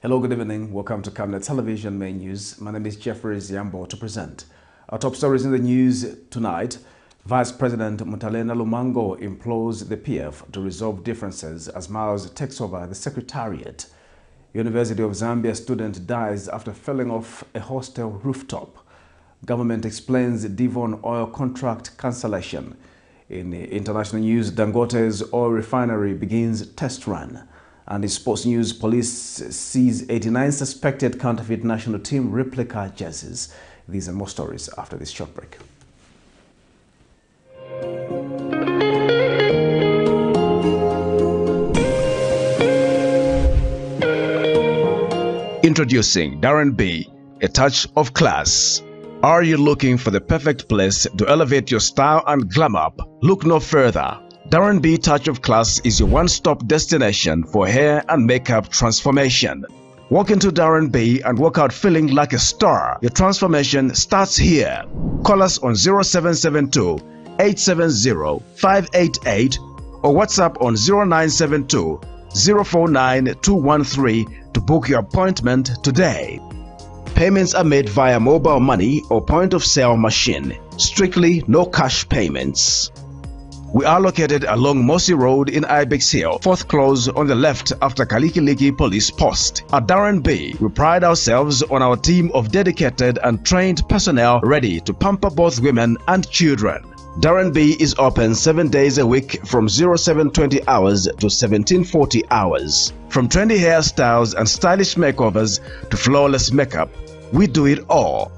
Hello, good evening. Welcome to Camnet Television Main News. My name is Jeffrey Ziambo to present. Our top stories in the news tonight. Vice President Mutalena Lumango implores the PF to resolve differences as Miles takes over the Secretariat. University of Zambia student dies after falling off a hostel rooftop. Government explains Devon oil contract cancellation. In international news, Dangote's oil refinery begins test run. And in sports news, police seize 89 suspected counterfeit national team replica jerseys. These and more stories after this short break. Introducing Darren B, a touch of class. Are you looking for the perfect place to elevate your style and glam up? Look no further. Darren B Touch of Class is your one-stop destination for hair and makeup transformation. Walk into Darren B and walk out feeling like a star. Your transformation starts here. Call us on 0772-870-588 or WhatsApp on 0972-049-213 to book your appointment today. Payments are made via mobile money or point-of-sale machine. Strictly no cash payments. We are located along Mossy Road in Ibex Hill, fourth close on the left after Kalikiliki Police Post. At Darren B, we pride ourselves on our team of dedicated and trained personnel ready to pamper both women and children. Darren B is open 7 days a week from 0720 hours to 1740 hours. From trendy hairstyles and stylish makeovers to flawless makeup, we do it all.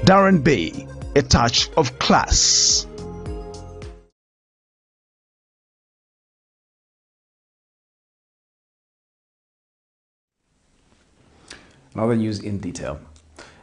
Darren B, a touch of class. Now the news in detail.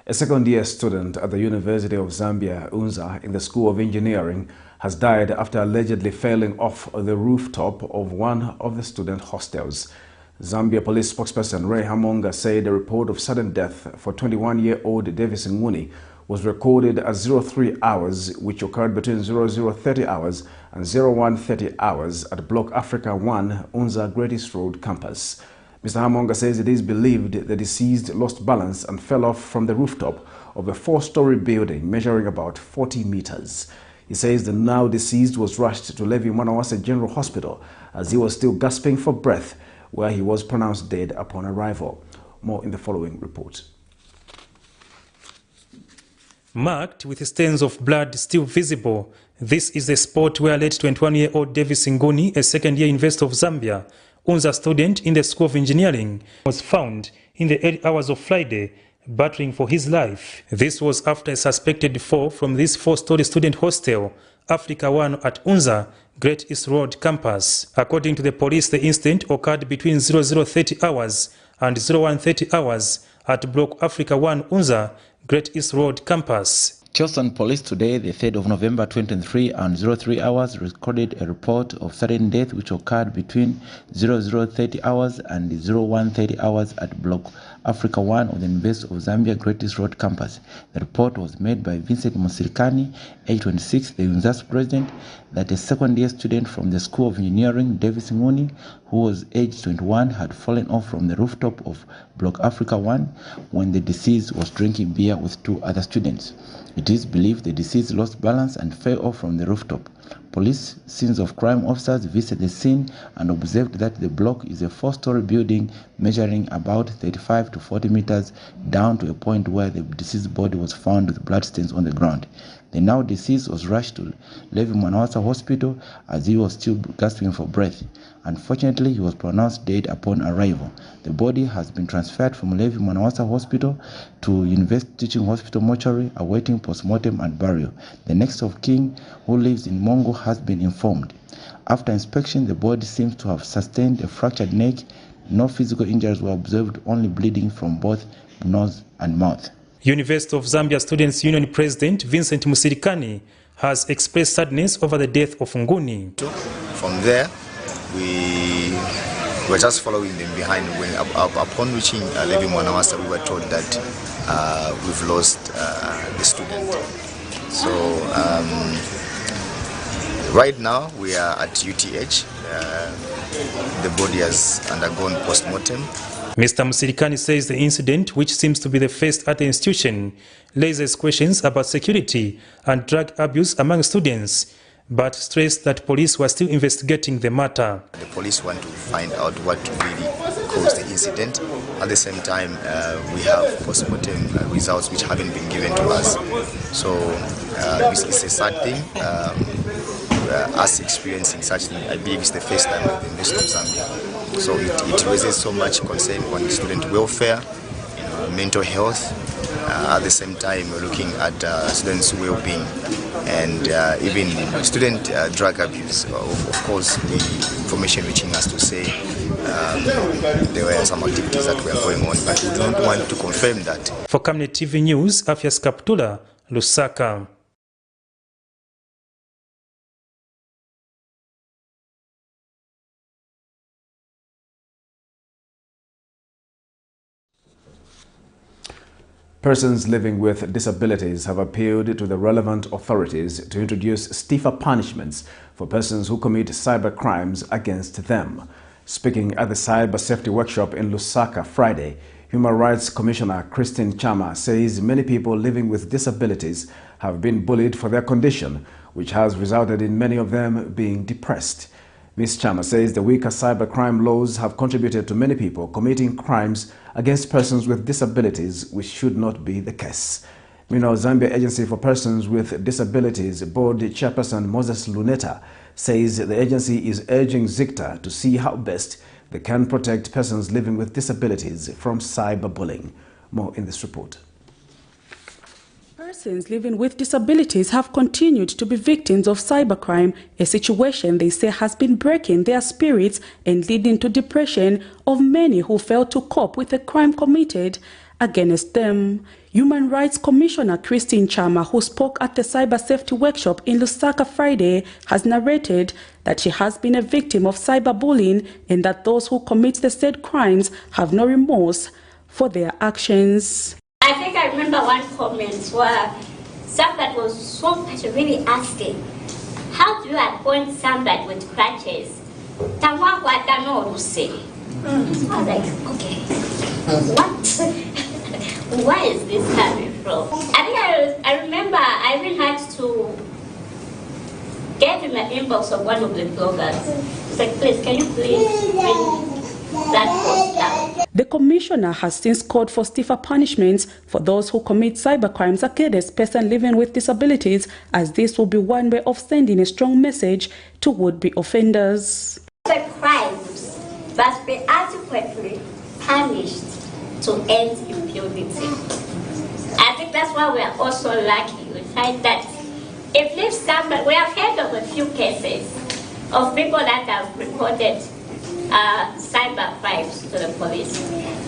A second-year student at the University of Zambia, Unza, in the School of Engineering, has died after allegedly falling off the rooftop of one of the student hostels. Zambia police spokesperson Ray Hamonga said a report of sudden death for 21-year-old Davis Nguni was recorded at 03 hours, which occurred between 0030 hours and 0130 hours at Block Africa 1, Unza Great East Road campus. Mr. Hamonga says it is believed the deceased lost balance and fell off from the rooftop of a 4-story building measuring about 40 meters. He says the now deceased was rushed to Levi Mwanawasa General Hospital as he was still gasping for breath, where he was pronounced dead upon arrival. More in the following report. Marked with stains of blood still visible, this is the spot where late 21-year-old Davis Nguni, a second-year university of Zambia, Unza student in the School of Engineering, was found in the early hours of Friday, battling for his life. This was after a suspected fall from this 4-story student hostel, Africa 1 at Unza Great East Road campus. According to the police, the incident occurred between 0030 hours and 0130 hours at Block Africa 1 Unza Great East Road campus. Charleston Police today, the 3rd of November 2023 and 03 hours recorded a report of sudden death which occurred between 0030 hours and 0130 hours at Block Africa 1 of the University of Zambia Great East Road campus. The report was made by Vincent Musirikani, age 26, the university president, that a second-year student from the School of Engineering, Davis Nguni, who was age 21, had fallen off from the rooftop of Block Africa 1 when the deceased was drinking beer with 2 other students. It is believed the deceased lost balance and fell off from the rooftop. Police scenes of crime officers visited the scene and observed that the block is a 4-story building measuring about 35 to 40 meters down to a point where the deceased body was found with bloodstains on the ground. The now deceased was rushed to Levi Mwanawasa Hospital as he was still gasping for breath. Unfortunately, he was pronounced dead upon arrival. The body has been transferred from Levi Mwanawasa Hospital to University Teaching Hospital mortuary awaiting postmortem and burial. The next of kin, who lives in Mongo, has been informed. After inspection, the body seems to have sustained a fractured neck. No physical injuries were observed, only bleeding from both nose and mouth. University of Zambia Students' Union President Vincent Musirikani has expressed sadness over the death of Nguni. From there, we were just following them behind. When upon reaching Levi Mwanawasa, we were told that we've lost the student. So right now we are at UTH. The body has undergone post-mortem Mr. Musirikani says the incident, which seems to be the first at the institution, raises questions about security and drug abuse among students, but stressed that police were still investigating the matter. The police want to find out what really caused the incident. At the same time, we have postmortem results which haven't been given to us. So it's a sad thing. Us experiencing such thing, I believe it's the first time at the University of Zambia. So it raises so much concern on student welfare, mental health. At the same time, we're looking at students' well-being and even student drug abuse. Of course, the information reaching us to say there were some activities that were going on, but we don't want to confirm that. For Camnet TV News, Afias Kaptula, Lusaka. Persons living with disabilities have appealed to the relevant authorities to introduce stiffer punishments for persons who commit cyber crimes against them. Speaking at the Cyber Safety Workshop in Lusaka Friday, Human Rights Commissioner Christine Chama says many people living with disabilities have been bullied for their condition, which has resulted in many of them being depressed. Ms. Chama says the weaker cybercrime laws have contributed to many people committing crimes against persons with disabilities, which should not be the case. Meanwhile, Zambia Agency for Persons with Disabilities Board Chairperson Moses Luneta says the agency is urging ZICTA to see how best they can protect persons living with disabilities from cyberbullying. More in this report. Persons living with disabilities have continued to be victims of cybercrime, a situation they say has been breaking their spirits and leading to depression of many who fail to cope with a crime committed against them. Human Rights Commissioner Christine Chama, who spoke at the Cyber Safety Workshop in Lusaka Friday, has narrated that she has been a victim of cyberbullying and that those who commit the said crimes have no remorse for their actions. I think I remember one comment where somebody was so much really asking, how do you appoint somebody with crutches? I was like, okay, what? Where is this coming from? I remember I even had to get in the inbox of one of the bloggers. It's like, please, can you please bring that post down? The commissioner has since called for stiffer punishments for those who commit cybercrimes against persons living with disabilities, as this will be one way of sending a strong message to would-be offenders. The crimes must be adequately punished to end impunity. I think that's why we are also lucky. We find that if somebody, we have heard of a few cases of people that have reported cyber crimes to the police,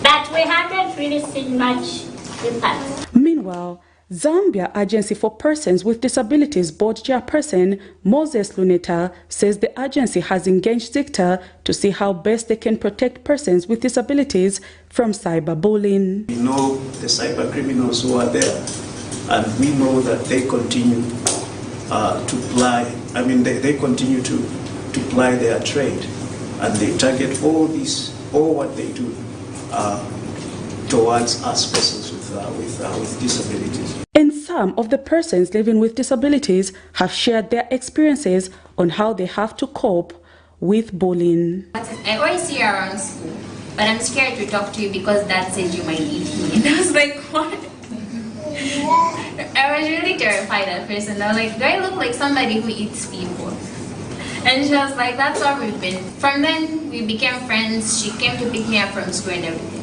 but we haven't really seen much impact. Meanwhile, Zambia Agency for Persons with Disabilities Board Chairperson Moses Luneta says the agency has engaged ZICTA to see how best they can protect persons with disabilities from cyberbullying. We know the cyber criminals who are there, and we know that they continue to ply. They continue to ply their trade. And they target all what they do towards us persons with disabilities. And some of the persons living with disabilities have shared their experiences on how they have to cope with bullying. I always see you around school, but I'm scared to talk to you because Dad says you might eat me. And I was like, what? I was really terrified at first, and I was like, do I look like somebody who eats people? And she was like, that's how we've been. From then, we became friends. She came to pick me up from school and everything.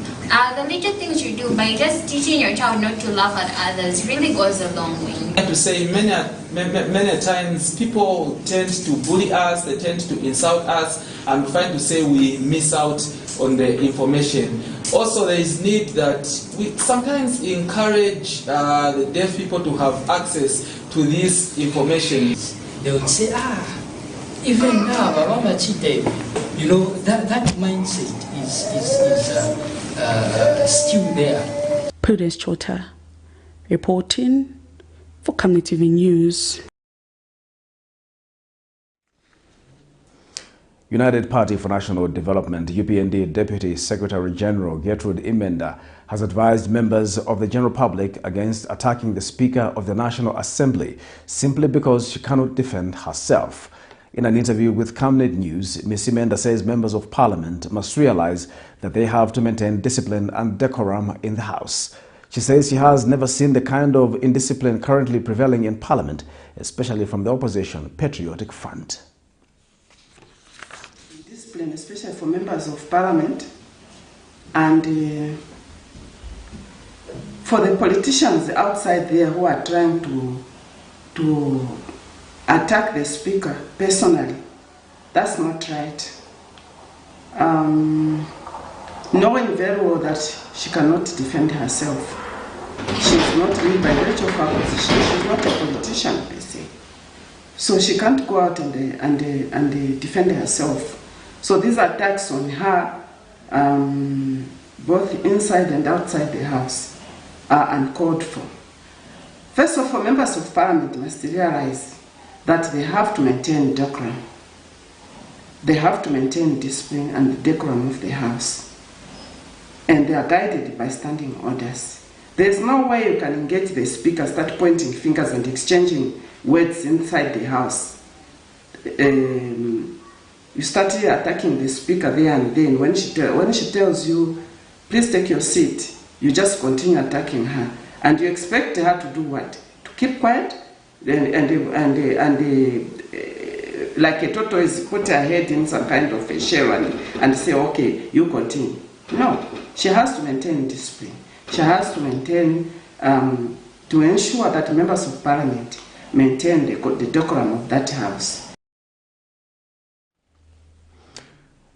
The little things you do by just teaching your child not to laugh at others really goes a long way. I have to say, many times people tend to bully us, they tend to insult us, and we find to say we miss out on the information. Also, there is need that we sometimes encourage the deaf people to have access to this information. They would say, even now, that mindset is still there. Prudence Chota reporting for Camnet TV News. United Party for National Development, UPND Deputy Secretary General Gertrude Imenda has advised members of the general public against attacking the Speaker of the National Assembly simply because she cannot defend herself. In an interview with Camnet News, Ms. Imenda says members of Parliament must realize that they have to maintain discipline and decorum in the House. She says she has never seen the kind of indiscipline currently prevailing in Parliament, especially from the opposition Patriotic Front. Discipline, especially for members of Parliament, and for the politicians outside there who are trying to attack the Speaker personally, that's not right. Knowing very well that she cannot defend herself. She's not really, by virtue of her position, she's not a politician per se. So she can't go out and defend herself. So these attacks on her, both inside and outside the House, are uncalled for. First of all, members of Parliament must realize that they have to maintain decorum. They have to maintain discipline and the decorum of the House. And they are guided by standing orders. There's no way you can engage the Speaker, start pointing fingers and exchanging words inside the House. You start attacking the Speaker there and then. When she tells you, please take your seat, you just continue attacking her. And you expect her to do what? To keep quiet? Like a tortoise, put her head in some kind of a shell and say, okay, you continue. No, she has to maintain discipline. She has to maintain, to ensure that members of Parliament maintain the decorum of that House.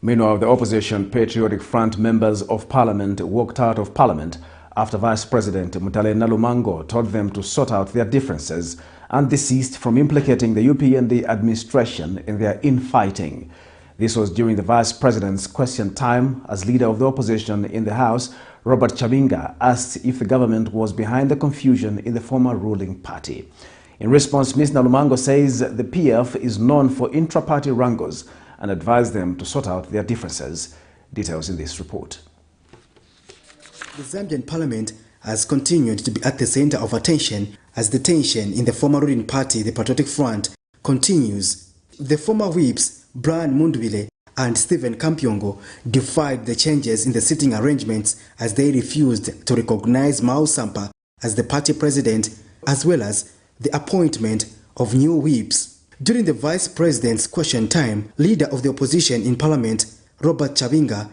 Meanwhile, the opposition Patriotic Front members of Parliament walked out of Parliament after Vice President Mutale Nalumango told them to sort out their differences and desist from implicating the UPND administration in their infighting. This was during the Vice President's question time as leader of the opposition in the House, Robert Chabinga, asked if the government was behind the confusion in the former ruling party. In response, Ms. Nalumango says the PF is known for intra-party wrangles and advised them to sort out their differences. Details in this report. The Zambian Parliament has continued to be at the center of attention as the tension in the former ruling party, the Patriotic Front, continues. The former whips, Brian Mundwile and Stephen Kampyongo, defied the changes in the sitting arrangements as they refused to recognize Mao Sampa as the party president, as well as the appointment of new whips. During the Vice President's question time, leader of the opposition in Parliament, Robert Chabinga,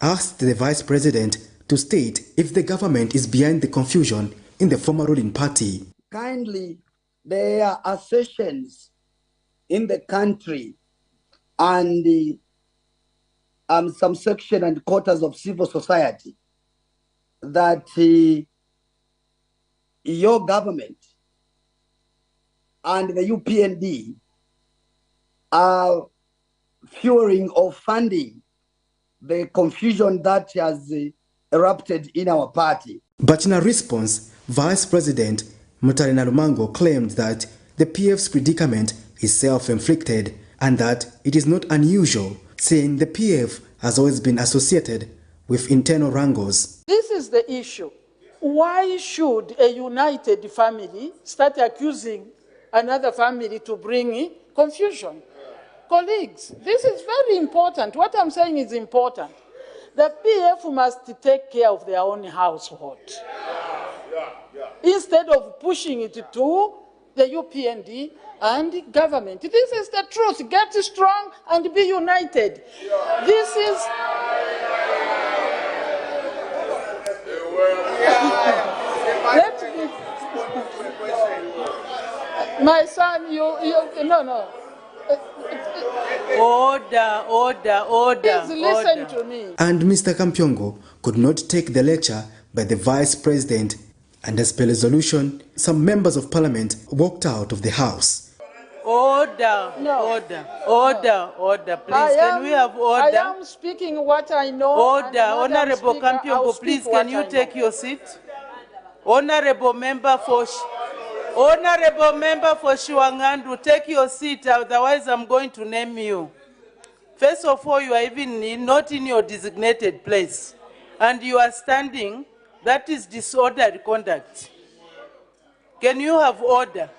asked the Vice President to state if the government is behind the confusion in the former ruling party. Kindly, there are assertions in the country and some section and quarters of civil society that your government and the UPND are fueling or funding the confusion that has erupted in our party. But in a response, Vice President Mutale Nalumango claimed that the PF's predicament is self-inflicted and that it is not unusual, saying the PF has always been associated with internal wrangles. This is the issue. Why should a united family start accusing another family to bring confusion? Colleagues, this is very important. What I'm saying is important. The PF must take care of their own household. Instead of pushing it to the UPND and government. This is the truth. Get strong and be united. This is... Let me... My son, no. Order. Please listen to me. And Mr. Kampyongo could not take the lecture by the Vice President, and as per resolution, some members of Parliament walked out of the House. Order. Please, can we have order? I am speaking what I know. Order. Honorable Kampyongo, please, can you take your seat? Honorable member for Shiwangandu, take your seat, otherwise I'm going to name you. First of all, you are even not in your designated place, and you are standing. That is disorderly conduct. Can you have order?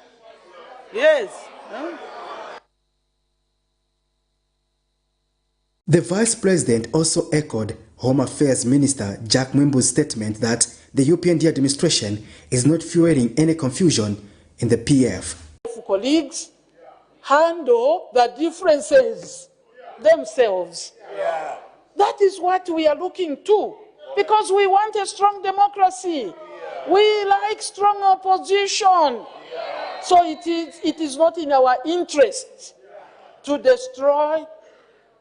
Yes. Huh? The Vice President also echoed Home Affairs Minister Jack Mwimbu's statement that the UPND administration is not fueling any confusion in the PF. Colleagues handle the differences themselves. Yeah. That is what we are looking to, because we want a strong democracy. Yeah. We like strong opposition. Yeah. So it is not in our interest to destroy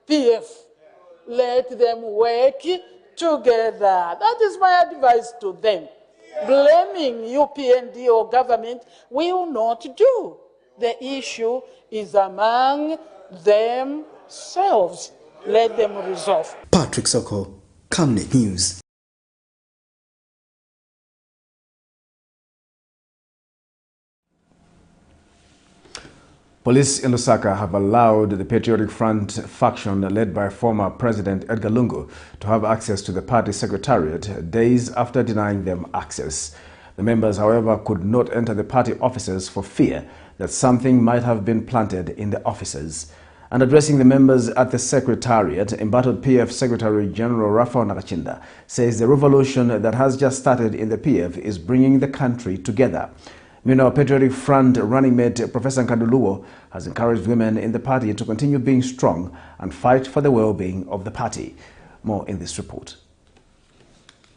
PF. Let them work together. That is my advice to them. Blaming UPND or government will not do. The issue is among themselves. Let them resolve. Patrick Soko, Camnet News. Police in Lusaka have allowed the Patriotic Front faction led by former President Edgar Lungu to have access to the party secretariat days after denying them access. The members, however, could not enter the party offices for fear that something might have been planted in the offices. And addressing the members at the secretariat, embattled PF Secretary General Raphael Nakachinda says the revolution that has just started in the PF is bringing the country together. Meanwhile, Patriotic Front running mate Professor Nkanduluo has encouraged women in the party to continue being strong and fight for the well-being of the party. More in this report.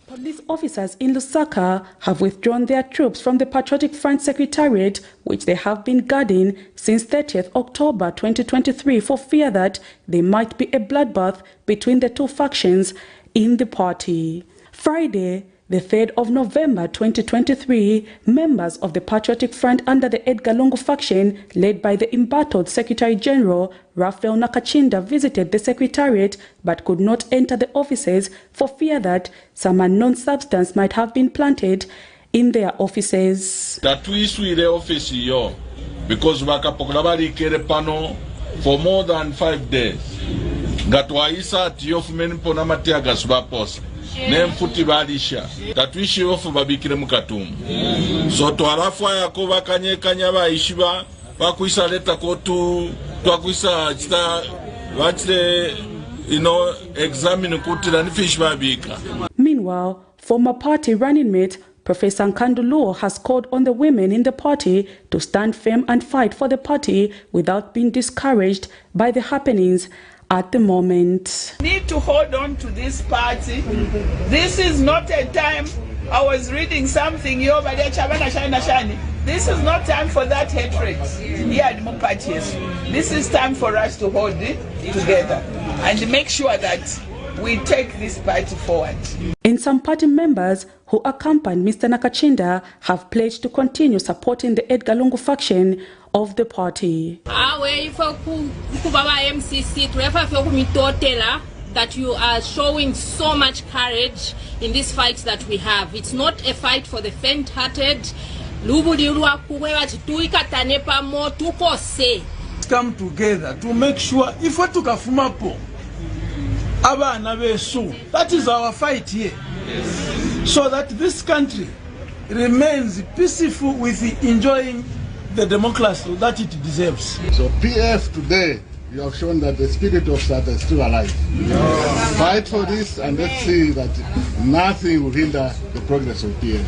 Police officers in Lusaka have withdrawn their troops from the Patriotic Front Secretariat, which they have been guarding since 30th October 2023 for fear that there might be a bloodbath between the two factions in the party. Friday, the 3rd of November 2023, members of the Patriotic Front under the Edgar Lungu faction, led by the embattled Secretary General Raphael Nakachinda, visited the Secretariat but could not enter the offices for fear that some unknown substance might have been planted in their offices. Tatuiswire office yo because bakapokla balikere pano for more than 5 days. Gatwaisa tiofumeni pona matiaga subaposa. Nemfuti balisha tatuishi ofu babikire mukatumu so twarafa yako bakanyekanya bayishiba bakwisa leta kotu twakwisa chita wachile examine kutira nifish babika. Meanwhile, former party running mate Professor Nkanduluo has called on the women in the party to stand firm and fight for the party without being discouraged by the happenings at the moment. Need to hold on to this party. This is not a time. I was reading something here, but this is not time for that hatred. This is time for us to hold it together and make sure that we take this party forward. And some party members who accompanied Mr. Nakachinda have pledged to continue supporting the Edgar Lungu faction of the party. That you are showing so much courage in this fight that we have. It's not a fight for the faint-hearted. Come together to make sure if we took a fumapo, that is our fight here. Yes. So that this country remains peaceful with enjoying the democracy that it deserves. So PF today, you have shown that the spirit of SATA is still alive. Yeah. Fight for this and let's see that nothing will hinder the progress of PF.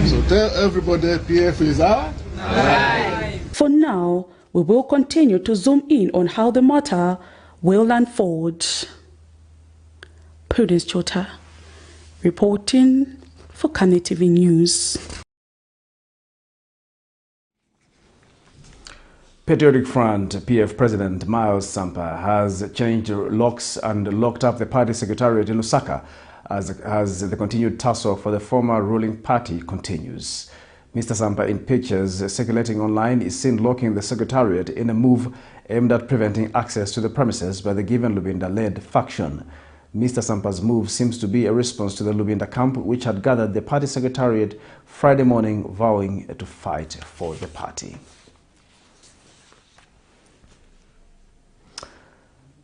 So tell everybody PF is our right. For now, we will continue to zoom in on how the matter will unfold. Prudence Chota, reporting for Camnet TV News. Patriotic Front PF President Miles Sampa has changed locks and locked up the party secretariat in Lusaka as the continued tussle for the former ruling party continues. Mr. Sampa, in pictures circulating online, is seen locking the secretariat in a move aimed at preventing access to the premises by the Given Lubinda-led faction. Mr. Sampa's move seems to be a response to the Lubinda camp, which had gathered the party secretariat Friday morning, vowing to fight for the party.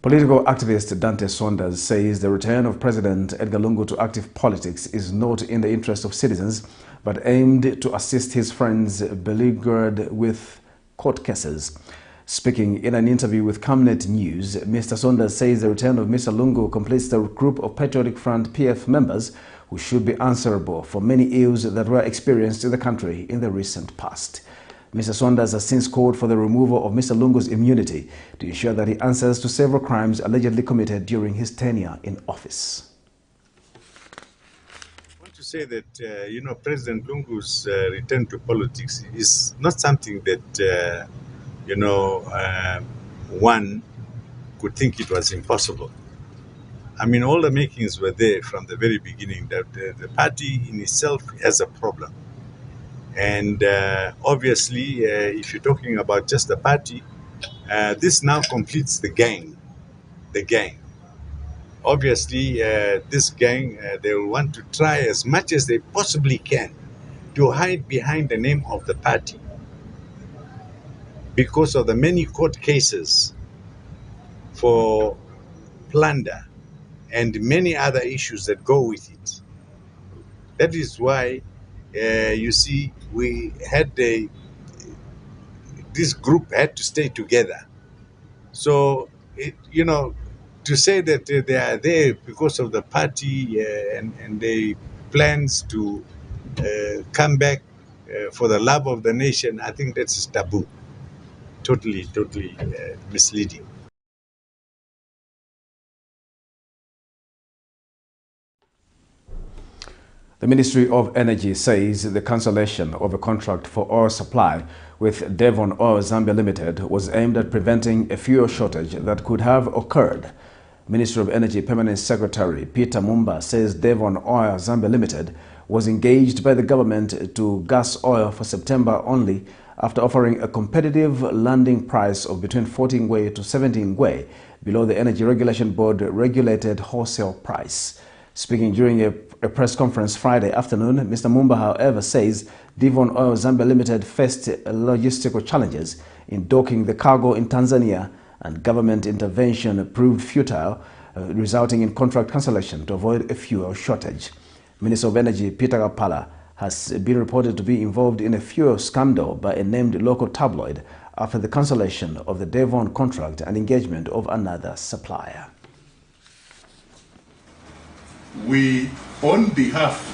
Political activist Dante Saunders says the return of President Edgar Lungu to active politics is not in the interest of citizens, but aimed to assist his friends beleaguered with court cases. Speaking in an interview with Camnet News, Mr. Saunders says the return of Mr. Lungu completes the group of Patriotic Front PF members who should be answerable for many ills that were experienced in the country in the recent past. Mr. Saunders has since called for the removal of Mr. Lungu's immunity to ensure that he answers to several crimes allegedly committed during his tenure in office. I want to say that, President Lungu's return to politics is not something that, one could think it was impossible. I mean, all the makings were there from the very beginning that the party in itself has a problem. And obviously, if you're talking about just the party, this now completes the gang. Obviously, this gang, they will want to try as much as they possibly can to hide behind the name of the party because of the many court cases for plunder and many other issues that go with it. That is why you see we had this group had to stay together. So, to say that they are there because of the party and their plans to come back for the love of the nation, I think that's taboo. Totally misleading. The Ministry of Energy says the cancellation of a contract for oil supply with Devon Oil Zambia Limited was aimed at preventing a fuel shortage that could have occurred. Ministry of Energy Permanent Secretary Peter Mumba says Devon Oil Zambia Limited was engaged by the government to gas oil for September only after offering a competitive landing price of between 14 ngwe to 17 ngwe below the Energy Regulation Board regulated wholesale price. Speaking during a press conference Friday afternoon, Mr. Mumba, however, says Devon Oil Zambia Limited faced logistical challenges in docking the cargo in Tanzania, and government intervention proved futile, resulting in contract cancellation to avoid a fuel shortage. Minister of Energy Peter Kapala has been reported to be involved in a fuel scandal by a named local tabloid after the cancellation of the Devon contract and engagement of another supplier. We, on behalf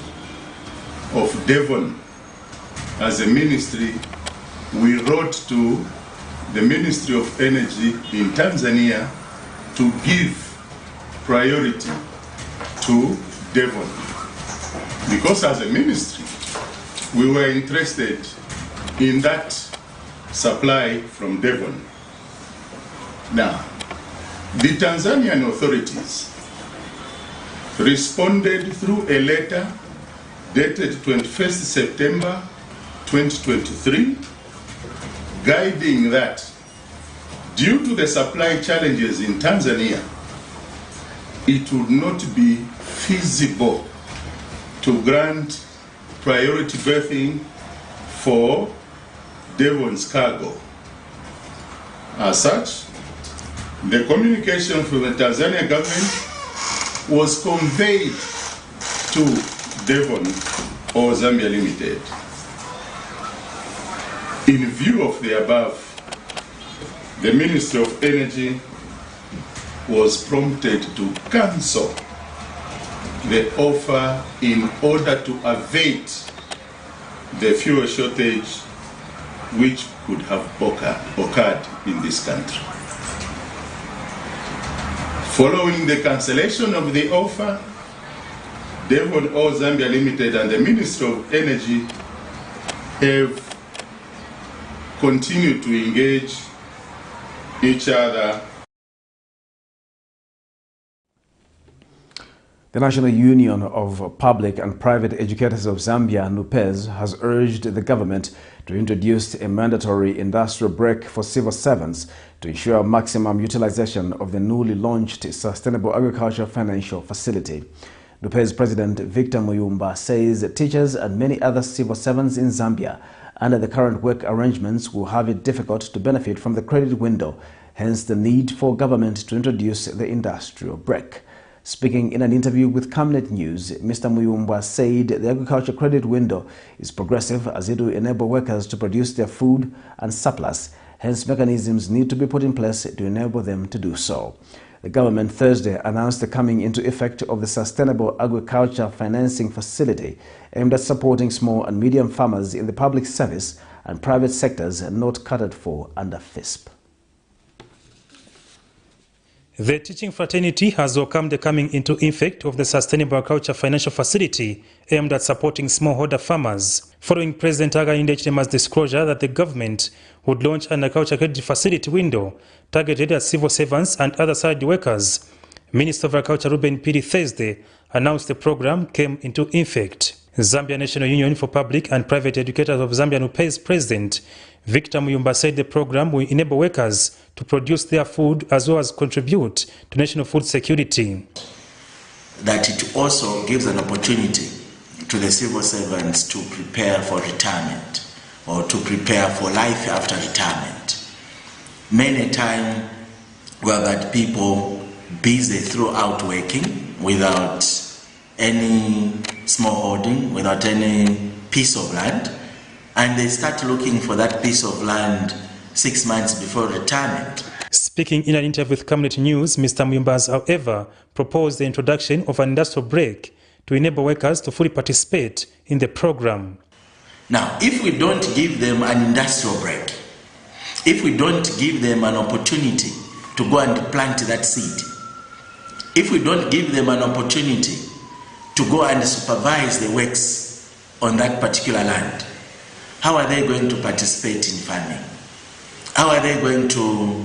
of Devon, as a ministry, we wrote to the Ministry of Energy in Tanzania to give priority to Devon. Because as a ministry, we were interested in that supply from Devon. Now, the Tanzanian authorities responded through a letter dated 21st September 2023, guiding that due to the supply challenges in Tanzania, it would not be feasible to grant priority berthing for Devon's cargo. As such, the communication from the Tanzanian government was conveyed to Devon Oil Zambia Limited. In view of the above, the Ministry of Energy was prompted to cancel the offer in order to avert the fuel shortage which could have occurred in this country. Following the cancellation of the offer, Devon Oil Zambia Limited and the Ministry of Energy have continued to engage each other. The National Union of Public and Private Educators of Zambia, NUPEZ, has urged the government to introduce a mandatory industrial break for civil servants to ensure maximum utilization of the newly launched Sustainable Agriculture Financial Facility. NUPEZ President Victor Muyumba says teachers and many other civil servants in Zambia under the current work arrangements will have it difficult to benefit from the credit window hence the need for government to introduce the industrial brake. Speaking in an interview with Camnet News, Mr. Muyumba said the agriculture credit window is progressive as it will enable workers to produce their food and surplus. Hence, mechanisms need to be put in place to enable them to do so. The government Thursday announced the coming into effect of the Sustainable Agriculture Financing Facility aimed at supporting small and medium farmers in the public service and private sectors not catered for under FISP. The teaching fraternity has welcomed the coming into effect of the Sustainable Agriculture Financial Facility aimed at supporting smallholder farmers, following President Hakainde Hichilema's disclosure that the government would launch an agriculture credit facility window targeted at civil servants and other salaried workers. Minister of Agriculture Ruben Piri Thursday announced the program came into effect. Zambia National Union for Public and Private Educators of Zambia NUPE's president Victor Muyumba said the program will enable workers to produce their food as well as contribute to national food security. That it also gives an opportunity to the civil servants to prepare for retirement or to prepare for life after retirement. Many times we have had people busy throughout working without any small holding, without any piece of land, and they start looking for that piece of land 6 months before retirement. Speaking in an interview with Camnet News, Mr. Muyumba has, however, proposed the introduction of an industrial brake to enable workers to fully participate in the program. Now, if we don't give them an industrial brake, if we don't give them an opportunity to go and plant that seed, if we don't give them an opportunity to go and supervise the works on that particular land, how are they going to participate in farming? How are they going to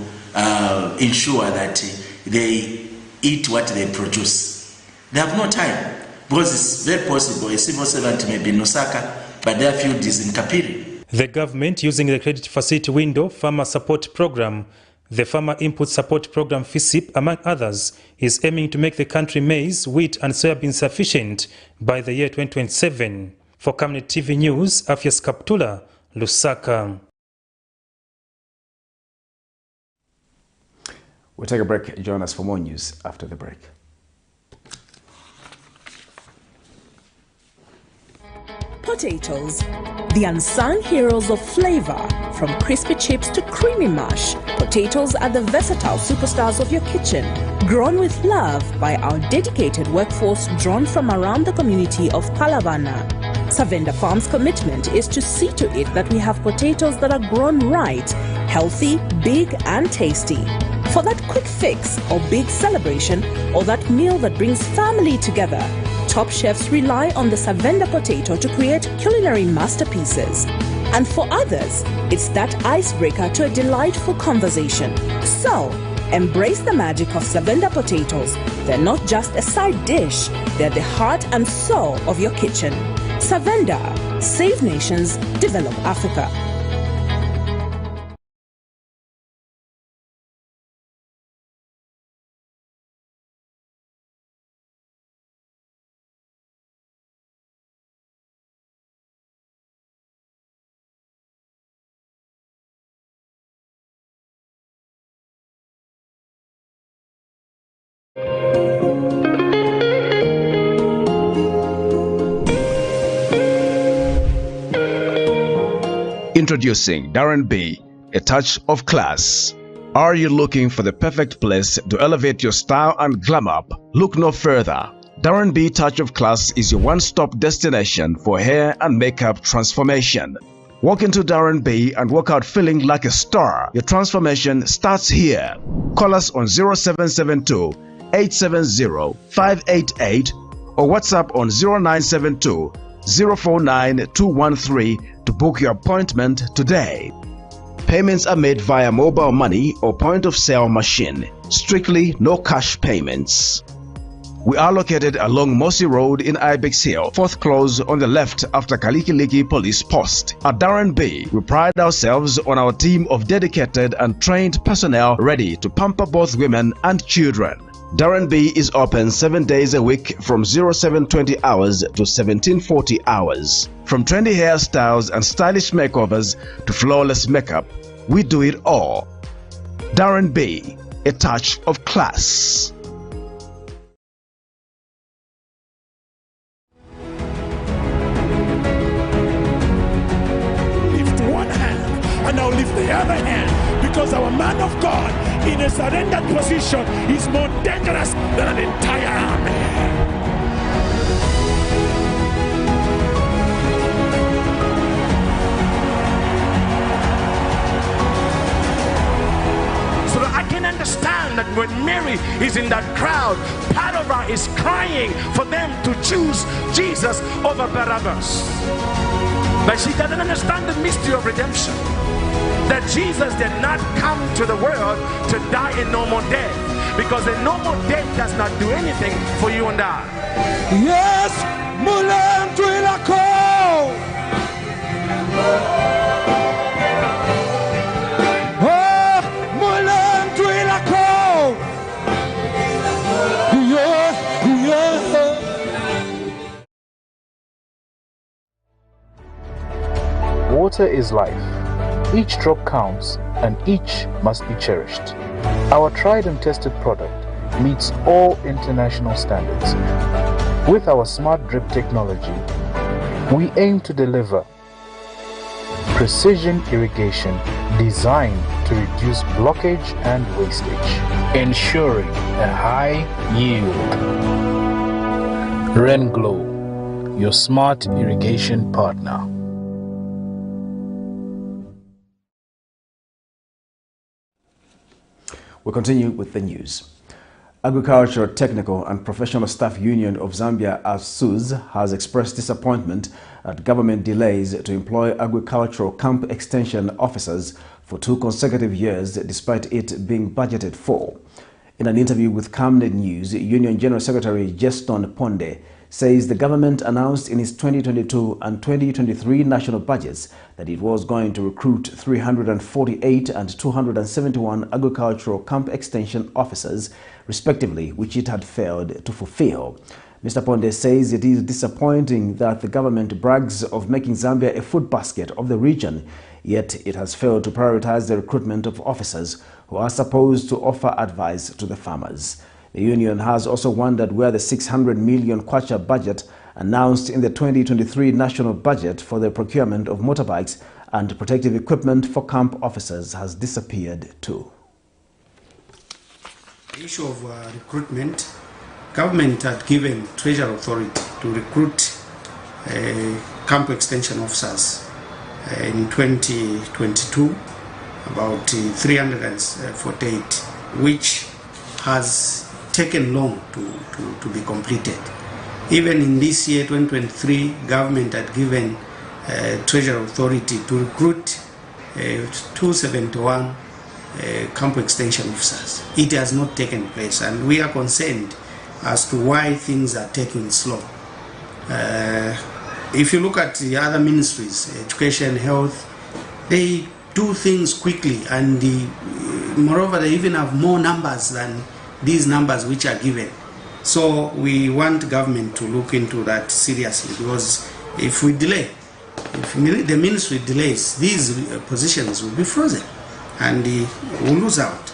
ensure that they eat what they produce? They have no time, because it's very possible a civil servant may be in Osaka, but their field is in Kapiri. The government, using the Credit Facility Window Farmer Support Program, the Farmer Input Support Program FISIP, among others, is aiming to make the country maize, wheat and soybean sufficient by the year 2027. For Camnet TV News, Afias Kaptula, Lusaka. We'll take a break. Join us for more news after the break. Potatoes, the unsung heroes of flavor. From crispy chips to creamy mash, potatoes are the versatile superstars of your kitchen. Grown with love by our dedicated workforce drawn from around the community of Palavana. Savenda Farm's commitment is to see to it that we have potatoes that are grown right, healthy, big and tasty. For that quick fix or big celebration or that meal that brings family together, top chefs rely on the Savenda potato to create culinary masterpieces. And for others, it's that icebreaker to a delightful conversation. So, embrace the magic of Savenda potatoes. They're not just a side dish, they're the heart and soul of your kitchen. Savenda, save nations, develop Africa. Introducing Darren B, a touch of class. Are you looking for the perfect place to elevate your style and glam up? Look no further. Darren B Touch of Class is your one-stop destination for hair and makeup transformation. Walk into Darren B and walk out feeling like a star. Your transformation starts here. Call us on 0772 870 588 or WhatsApp on 0972 049 213 to book your appointment today. Payments are made via mobile money or point-of-sale machine. Strictly no cash payments. We are located along Mossy Road in Ibex Hill, fourth close on the left after Kalikiliki Police Post. At Darren B, we pride ourselves on our team of dedicated and trained personnel ready to pamper both women and children. Darren B is open 7 days a week from 0720 hours to 1740 hours. From trendy hairstyles and stylish makeovers to flawless makeup, we do it all. Darren Bay, a touch of class. Lift one hand and now lift the other hand, because our man of God in a surrendered position is more dangerous than an entire army. Understand that when Mary is in that crowd, part of her is crying for them to choose Jesus over Barabbas. But she doesn't understand the mystery of redemption, that Jesus did not come to the world to die a normal death, because a normal death does not do anything for you and I. Yes, Mulan Twilako. Water is life. Each drop counts and each must be cherished. Our tried and tested product meets all international standards. With our smart drip technology, we aim to deliver precision irrigation designed to reduce blockage and wastage, ensuring a high yield. Renglow, your smart irrigation partner. We continue with the news. Agricultural, Technical and Professional Staff Union of Zambia, ASUZ, has expressed disappointment at government delays to employ agricultural camp extension officers for 2 consecutive years, despite it being budgeted for. In an interview with Camnet News, Union General Secretary Jeston Ponde says the government announced in its 2022 and 2023 national budgets that it was going to recruit 348 and 271 agricultural camp extension officers, respectively, which it had failed to fulfill. Mr. Ponde says it is disappointing that the government brags of making Zambia a food basket of the region, yet it has failed to prioritize the recruitment of officers who are supposed to offer advice to the farmers. The union has also wondered where the 600 million kwacha budget announced in the 2023 national budget for the procurement of motorbikes and protective equipment for camp officers has disappeared too. The issue of recruitment, government had given Treasury Authority to recruit camp extension officers in 2022, about 348, which has taken long to be completed. Even in this year, 2023, government had given Treasury Authority to recruit 271 camp extension officers. It has not taken place, and we are concerned as to why things are taking slow. If you look at the other ministries, education, health, they do things quickly, and moreover, they even have more numbers than these numbers which are given. So we want government to look into that seriously, because if we delay, if the ministry delays, these positions will be frozen and we'll lose out.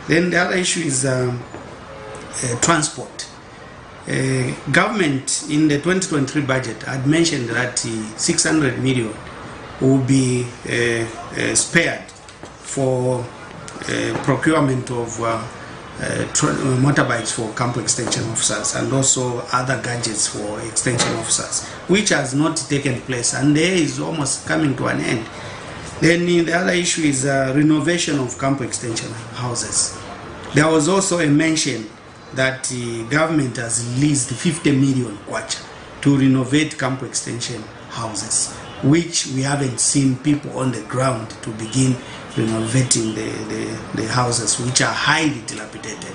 Then the other issue is transport. Government in the 2023 budget had mentioned that 600 million will be spared for procurement of motorbikes for camp extension officers and also other gadgets for extension officers, which has not taken place, and there is almost coming to an end. Then the other issue is renovation of camp extension houses. There was also a mention that the government has released 50 million kwacha to renovate camp extension houses, which we haven't seen people on the ground to begin renovating the houses, which are highly dilapidated.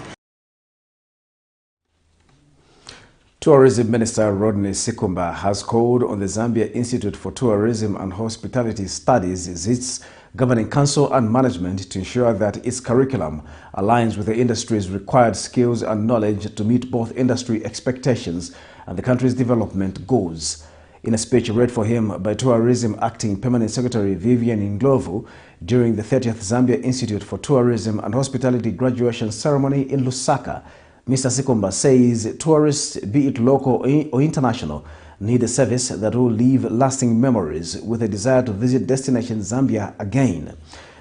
Tourism Minister Rodney Sikumba has called on the Zambia Institute for Tourism and Hospitality Studies, its governing council and management, to ensure that its curriculum aligns with the industry's required skills and knowledge to meet both industry expectations and the country's development goals. In a speech read for him by Tourism Acting Permanent Secretary Vivian Nglovu during the 30th Zambia Institute for Tourism and Hospitality graduation ceremony in Lusaka, Mr. Sikomba says tourists, be it local or international, need a service that will leave lasting memories with a desire to visit destination Zambia again.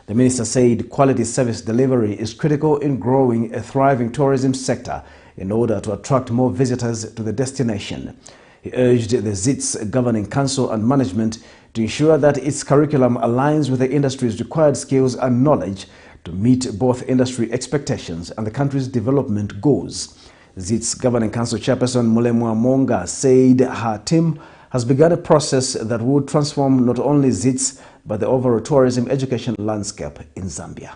The minister said quality service delivery is critical in growing a thriving tourism sector in order to attract more visitors to the destination. He urged the ZITS Governing Council and management to ensure that its curriculum aligns with the industry's required skills and knowledge to meet both industry expectations and the country's development goals. ZITS Governing Council Chairperson Mulemwa Monga said her team has begun a process that would transform not only ZITS but the overall tourism education landscape in Zambia.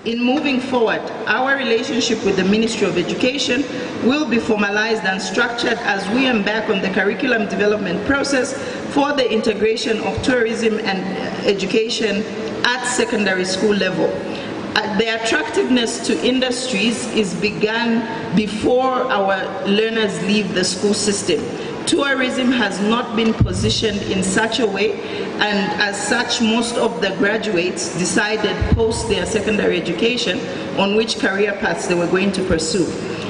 In moving forward, our relationship with the Ministry of Education will be formalized and structured as we embark on the curriculum development process for the integration of tourism and education at secondary school level. The attractiveness to industries is begun before our learners leave the school system. Tourism has not been positioned in such a way, and as such, most of the graduates decided post their secondary education on which career paths they were going to pursue.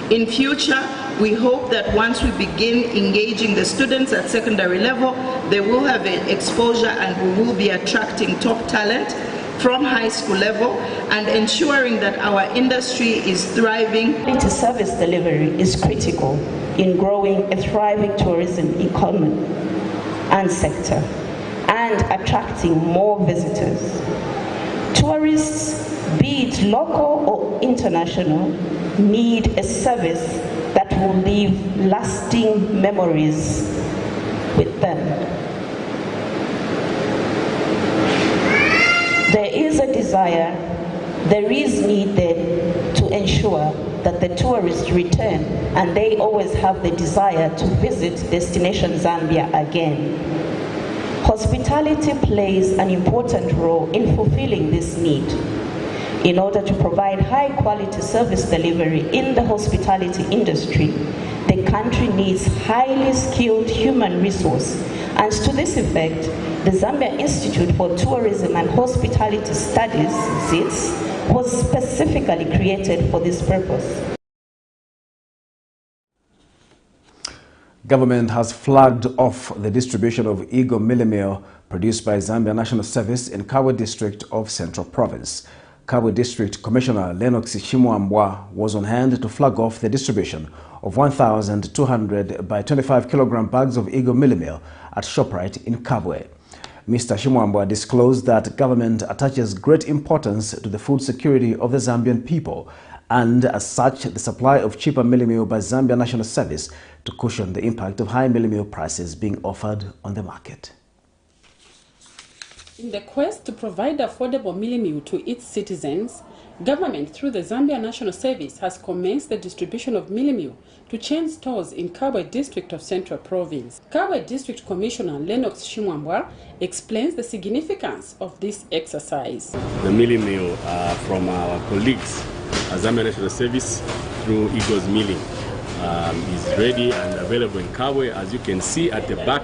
In future, we hope that once we begin engaging the students at secondary level, they will have exposure and we will be attracting top talent from high school level and ensuring that our industry is thriving. Quality service delivery is critical in growing a thriving tourism economy and sector and attracting more visitors. Tourists, be it local or international, need a service that will leave lasting memories with them. There is a desire, there is need there to ensure that the tourists return and they always have the desire to visit destination Zambia again. Hospitality plays an important role in fulfilling this need. In order to provide high quality service delivery in the hospitality industry, the country needs highly skilled human resource, and to this effect, the Zambia Institute for Tourism and Hospitality Studies, ZITS, was specifically created for this purpose. Government has flagged off the distribution of Ego Mealie Meal produced by Zambia National Service in Kabwe District of Central Province. Kabwe District Commissioner Lennox Chimwambwa was on hand to flag off the distribution of 1,200 by 25 kilogram bags of Ego Mealie Meal at ShopRite in Kabwe. Mr. Chimwambwa disclosed that government attaches great importance to the food security of the Zambian people, and as such, the supply of cheaper mealie meal by Zambia National Service to cushion the impact of high mealie meal prices being offered on the market. In the quest to provide affordable mealie meal to its citizens, government through the Zambia National Service has commenced the distribution of mealie meal to chain stores in Kabwe District of Central Province. Kabwe District Commissioner Lennox Chimwambwa explains the significance of this exercise. The mealie meal from our colleagues at Zambia National Service through Eagle's Milling is ready and available in Kabwe. As you can see at the back,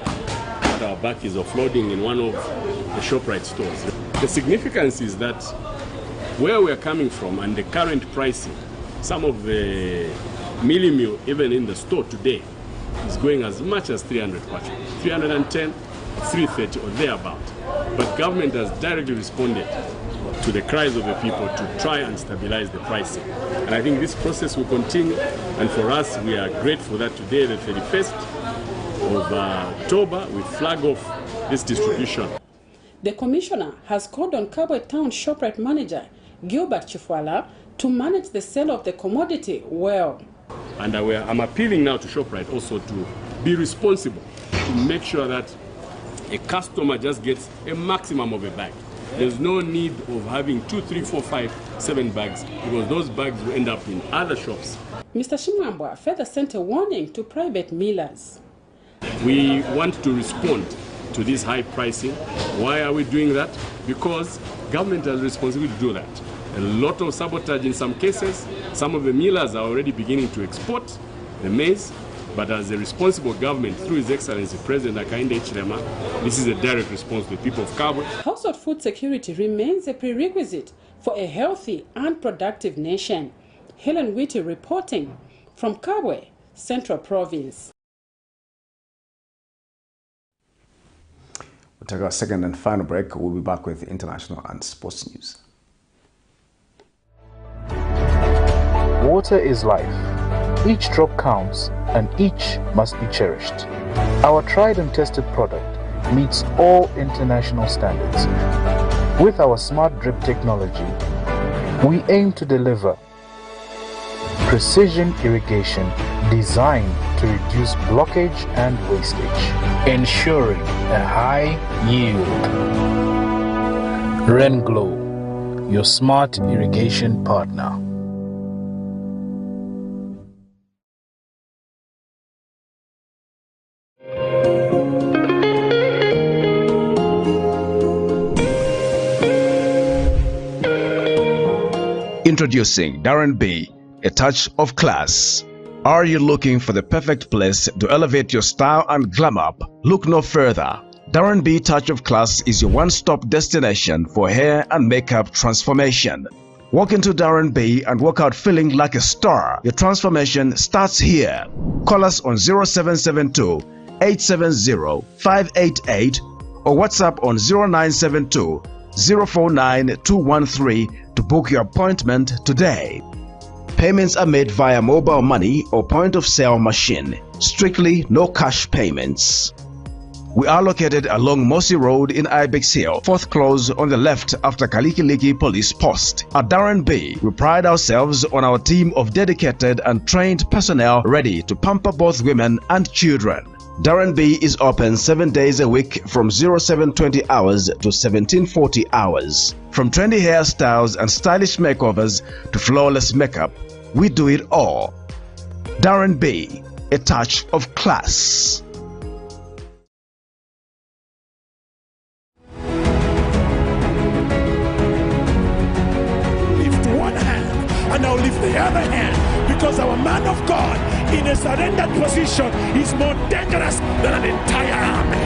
our back is offloading in one of the ShopRite stores. The significance is that where we're coming from and the current pricing, some of the mealie meal, even in the store today, is going as much as 300 kwacha, 310, 330 or thereabout. But government has directly responded to the cries of the people to try and stabilize the pricing. And I think this process will continue, and for us, we are grateful that today, the 31st of October, we flag off this distribution. The Commissioner has called on Kabwe Town ShopRite manager Gilbert Chifwala to manage the sale of the commodity well. And I'm appealing now to ShopRite also to be responsible, to make sure that a customer just gets a maximum of a bag. There's no need of having 2, 3, 4, 5, 7 bags, because those bags will end up in other shops. Mr. Chimwambwa further sent a warning to private millers. We want to respond to this high pricing. Why are we doing that? Because government has responsibility to do that. A lot of sabotage in some cases. Some of the millers are already beginning to export the maize, But as a responsible government, through His Excellency President Hakainde Hichilema, this is a direct response to the people of Kabwe. Household food security remains a prerequisite for a healthy and productive nation. Helen Whitty reporting from Kabwe, Central Province. We'll take our second and final break. We'll be back with international and sports news. Water is life. Each drop counts and each must be cherished. Our tried and tested product meets all international standards. With our smart drip technology, we aim to deliver precision irrigation designed to reduce blockage and wastage, ensuring a high yield. Renglow, your smart irrigation partner. Introducing Darren B, a touch of class. Are you looking for the perfect place to elevate your style and glam up? Look no further. Darren B Touch of Class is your one-stop destination for hair and makeup transformation. Walk into Darren B and walk out feeling like a star. Your transformation starts here. Call us on 0772 870 588 or WhatsApp on 0972 049 213 to book your appointment today. Payments are made via mobile money or point-of-sale machine. Strictly no cash payments. We are located along Mossy Road in Ibex Hill, fourth close on the left after Kalikiliki Police Post. At Darren B, we pride ourselves on our team of dedicated and trained personnel ready to pamper both women and children. Darren B is open 7 days a week from 0720 hours to 1740 hours. From trendy hairstyles and stylish makeovers to flawless makeup, we do it all. Darren B, a touch of class. Lift one hand and now lift the other hand, because our man of God in a surrendered position is more dangerous than an entire army.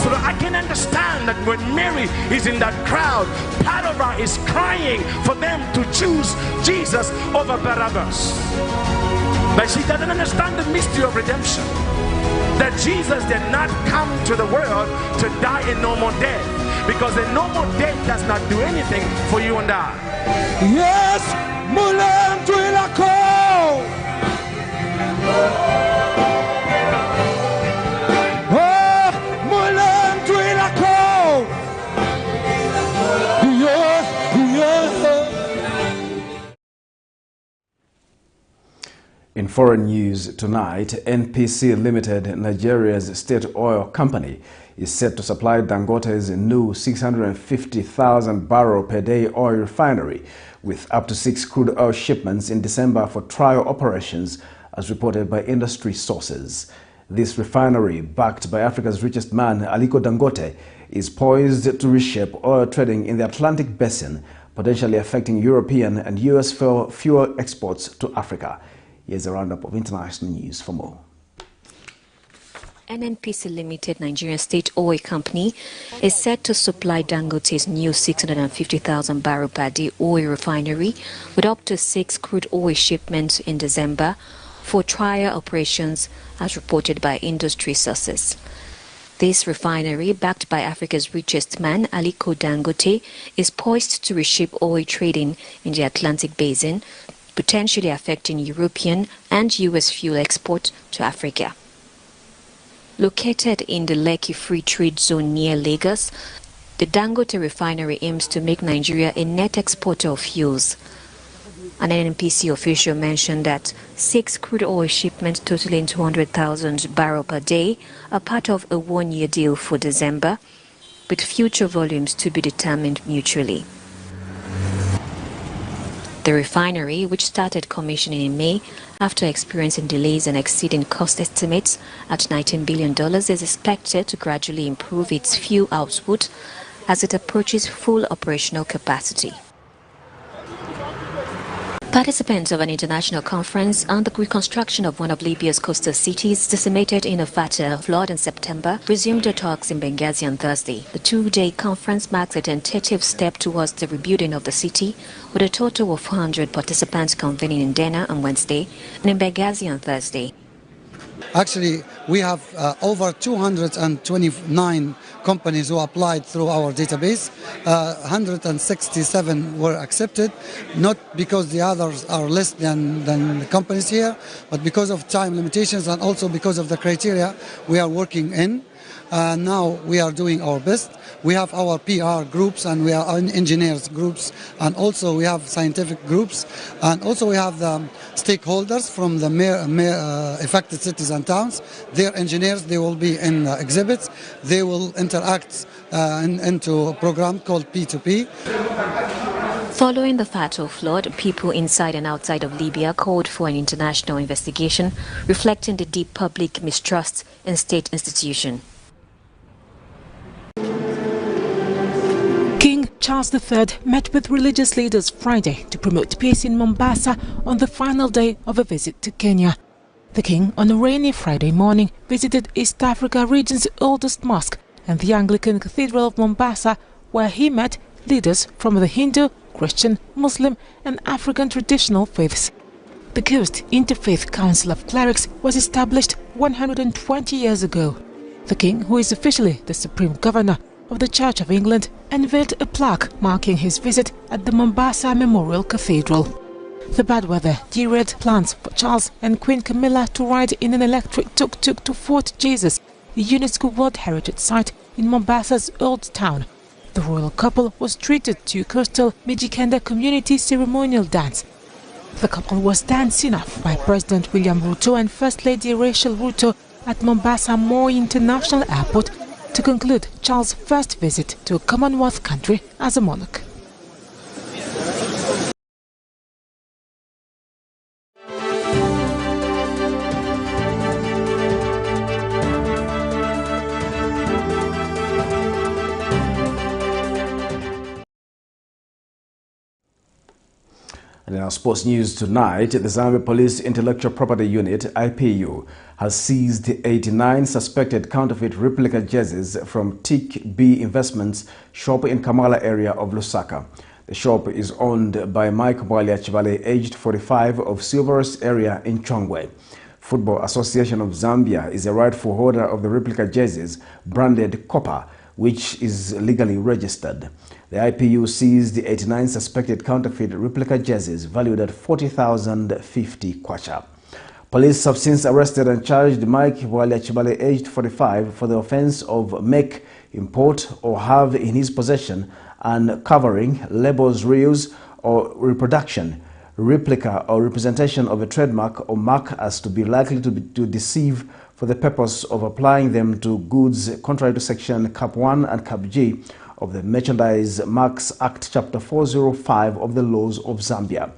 So that I can understand that when Mary is in that crowd, part of her is crying for them to choose Jesus over Barabbas. But she doesn't understand the mystery of redemption. That Jesus did not come to the world to die a normal death, because a normal death does not do anything for you and I. Yes, Mulan Tuilako. Oh, Mulan Tuilako. Yeah, yeah. In foreign news tonight, NPC Limited, Nigeria's state oil company, is set to supply Dangote's new 650,000 barrel per day oil refinery with up to 6 crude oil shipments in December for trial operations, as reported by industry sources. This refinery, backed by Africa's richest man, Aliko Dangote, is poised to reshape oil trading in the Atlantic Basin, potentially affecting European and US fuel exports to Africa. Here's a roundup of international news for more. NNPC Limited, Nigerian state oil company, is set to supply Dangote's new 650,000 barrel per day oil refinery with up to 6 crude oil shipments in December for trial operations, as reported by industry sources. This refinery, backed by Africa's richest man, Aliko Dangote, is poised to reshape oil trading in the Atlantic Basin, potentially affecting European and US fuel export to Africa. Located in the Lekki Free Trade Zone near Lagos, the Dangote refinery aims to make Nigeria a net exporter of fuels. An NNPC official mentioned that 6 crude oil shipments totaling 200,000 barrels per day are part of a one-year deal for December, with future volumes to be determined mutually. The refinery, which started commissioning in May after experiencing delays and exceeding cost estimates at $19 billion, is expected to gradually improve its fuel output as it approaches full operational capacity. Participants of an international conference on the reconstruction of one of Libya's coastal cities decimated in a fatal flood in September resumed their talks in Benghazi on Thursday. The two-day conference marks a tentative step towards the rebuilding of the city, with a total of 400 participants convening in Derna on Wednesday and in Benghazi on Thursday. Actually, we have over 229 companies who applied through our database. 167 were accepted, not because the others are less than the companies here, but because of time limitations and also because of the criteria we are working in. Now we are doing our best. We have our PR groups and we are engineers groups, and also we have scientific groups, and also we have the stakeholders from the affected cities and towns. Their engineers, they will be in exhibits. They will interact into a program called P2P. Following the fatal flood, people inside and outside of Libya called for an international investigation, reflecting the deep public mistrust in state institutions. King Charles III met with religious leaders Friday to promote peace in Mombasa on the final day of a visit to Kenya. The king, on a rainy Friday morning, visited East Africa region's oldest mosque and the Anglican Cathedral of Mombasa, where he met leaders from the Hindu, Christian, Muslim and African traditional faiths. The Coast Interfaith Council of Clerics was established 120 years ago. The king, who is officially the Supreme Governor of the Church of England, unveiled a plaque marking his visit at the Mombasa Memorial Cathedral. The bad weather derailed plans for Charles and Queen Camilla to ride in an electric tuk-tuk to Fort Jesus, the UNESCO World Heritage Site in Mombasa's Old Town. The royal couple was treated to coastal Mijikenda community ceremonial dance. The couple was dancing off by President William Ruto and First Lady Rachel Ruto at Mombasa Moi International Airport to conclude Charles' first visit to a Commonwealth country as a monarch. And in our sports news tonight, the Zambia Police Intellectual Property Unit, IPU, has seized 89 suspected counterfeit replica jerseys from Tick B Investments shop in Kamala area of Lusaka. The shop is owned by Mike Mwaliachivale, aged 45, of Silverus area in Chongwe. Football Association of Zambia is a rightful holder of the replica jerseys branded Copper, which is legally registered. The IPU seized the 89 suspected counterfeit replica jerseys valued at 40,050 kwacha. Police have since arrested and charged Mike Mwaliachivale, aged 45, for the offense of make, import or have in his possession and covering, labels, reuse or reproduction, replica or representation of a trademark or mark as to be likely to deceive for the purpose of applying them to goods contrary to section Cap 1 and Cap G of the Merchandise Marks Act Chapter 405 of the laws of Zambia.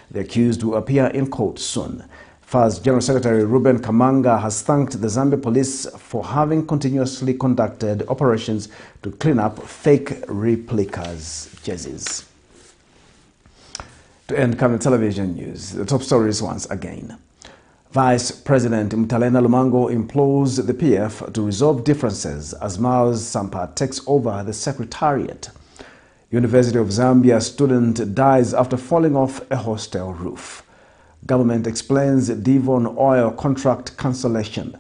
The accused will appear in court soon. First General Secretary Ruben Kamanga has thanked the Zambia Police for having continuously conducted operations to clean up fake replicas jerseys. To end Camnet television news, the top stories once again. Vice President Mtalena Lumango implores the PF to resolve differences as Miles Sampa takes over the Secretariat. University of Zambia student dies after falling off a hostel roof. Government explains Devon oil contract cancellation.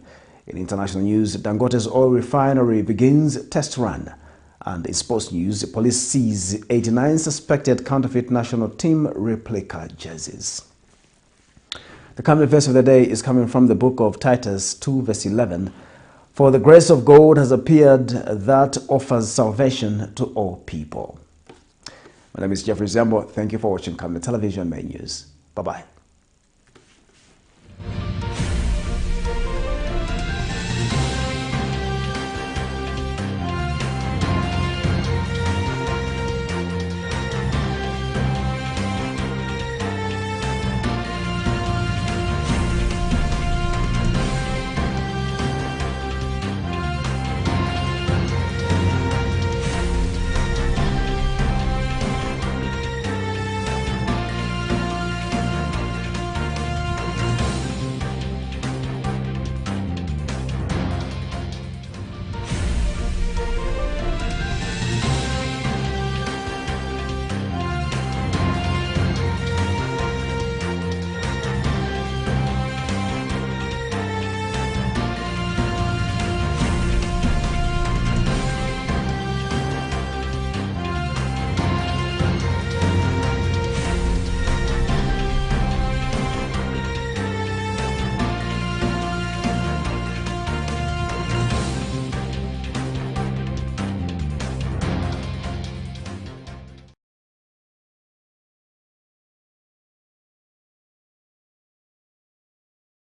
In international news, Dangote's oil refinery begins test run. And in sports news, police seize 89 suspected counterfeit national team replica jerseys. The Camnet verse of the day is coming from the book of Titus 2 verse 11. For the grace of God has appeared that offers salvation to all people. My name is Jeffrey Zambo. Thank you for watching Camnet Television Main News. Bye-bye.